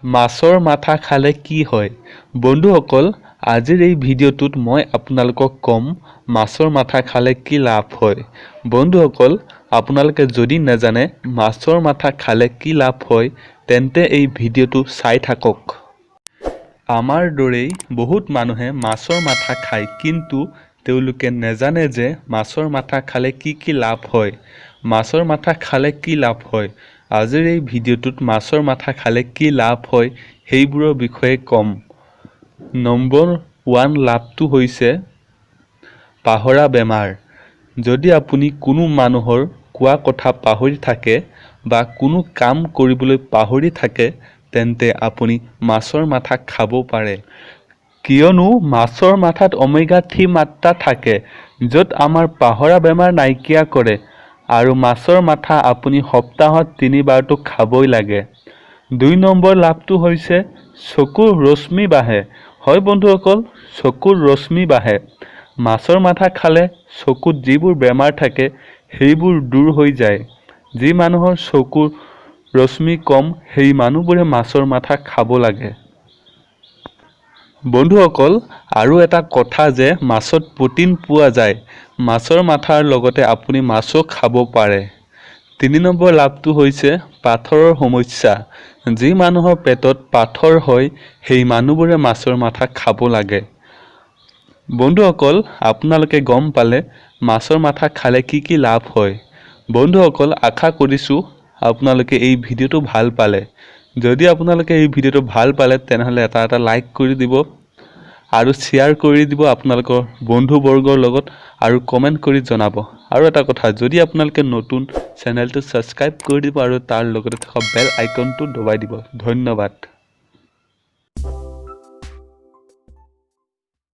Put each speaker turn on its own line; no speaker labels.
মাছৰ মাথা খালে কি হয়? বন্ধুসকল, আজিৰ এই ভিডিঅ'টোত মই আপোনালোকক ক'ম মাছৰ মাথা খালে কি লাভ হয়। বন্ধুসকল, আপোনালোকে যদি নাজানে মাছৰ মাথা খালে কি লাভ হয়, তেন্তে এই ভিডিঅ'টো চাই থাকক। আমাৰ দৰেই বহুত মানুহে মাছৰ মাথা খায়, কিন্তু তেওঁলোকে নাজানে যে মাছৰ মাথা খালে কি লাভ হয়। মাছৰ মাথা খালে কি লাভ হয়? আজিৰ এই ভিডিঅ'টোত মাছৰ মাথা খালে কি লাভ হয় সেইবোৰৰ বিষয়ে ক'ম। নম্বৰ 1 লাভটো হৈছে পাহৰা বেমাৰ। যদি আপুনি কোনো মানুহৰ কোৱা কথা পাহৰি থাকে বা কোনো কাম কৰিবলৈ পাহৰি থাকে, তেন্তে আপুনি মাছৰ মাথা খাব পাৰে। কিয়নো মাছৰ মাথাত ওমেগা-3 মাত্ৰা থাকে, য'ত আমাৰ পাহৰা বেমাৰ নাইকিয়া কৰে। আৰু মাছৰ মাথা আপুনি সপ্তাহত 3 বাৰটো খাবই লাগে। 2 নম্বৰ লাভটো হৈছে চকুৰ ৰশ্মি বাঢ়ে। হয় বন্ধুসকল, চকুৰ ৰশ্মি বাঢ়ে। মাছৰ মাথা খালে চকুত যিবোৰ বেমাৰ থাকে সেইবোৰ দূৰ হৈ যায়। যি মানুহৰ চকুৰ ৰশ্মি কম, সেই মানুহবোৰে মাছৰ মাথা খাব লাগে। বন্ধুসকল, আৰু এটা কথা যে মাছত প্ৰটিন পোৱা যায়। মাছৰ মাথাৰ লগতে আপুনি মাছো খাব পাৰে। 3 নম্বৰ লাভটো হৈছে পাথৰৰ সমস্যা। যি মানুহৰ পেটত পাথৰ হয়, সেই মানুহবোৰে মাছৰ মাথা খাব লাগে। বন্ধুসকল, আপোনালোকে গম পালে মাছৰ মাথা খালে কি লাভ হয়। বন্ধুসকল, আশা কৰিছোঁ আপোনালোকে এই ভিডিঅ'টো ভাল পালে। যদি আপোনালোকে এই ভিডিঅ'টো ভাল পালে, তেনেহ'লে এটা লাইক কৰি দিব আৰু শ্বেয়াৰ কৰি দিব আপোনালোকৰ বন্ধুবৰ্গৰ লগত আৰু কমেণ্ট কৰি জনাব। আৰু এটা কথা, যদি আপোনালোকে নতুন চেনেলটো ছাবস্ক্ৰাইব কৰি দিব আৰু তাৰ লগতে থকা বেল আইকনটো দবাই দিব। ধন্যবাদ।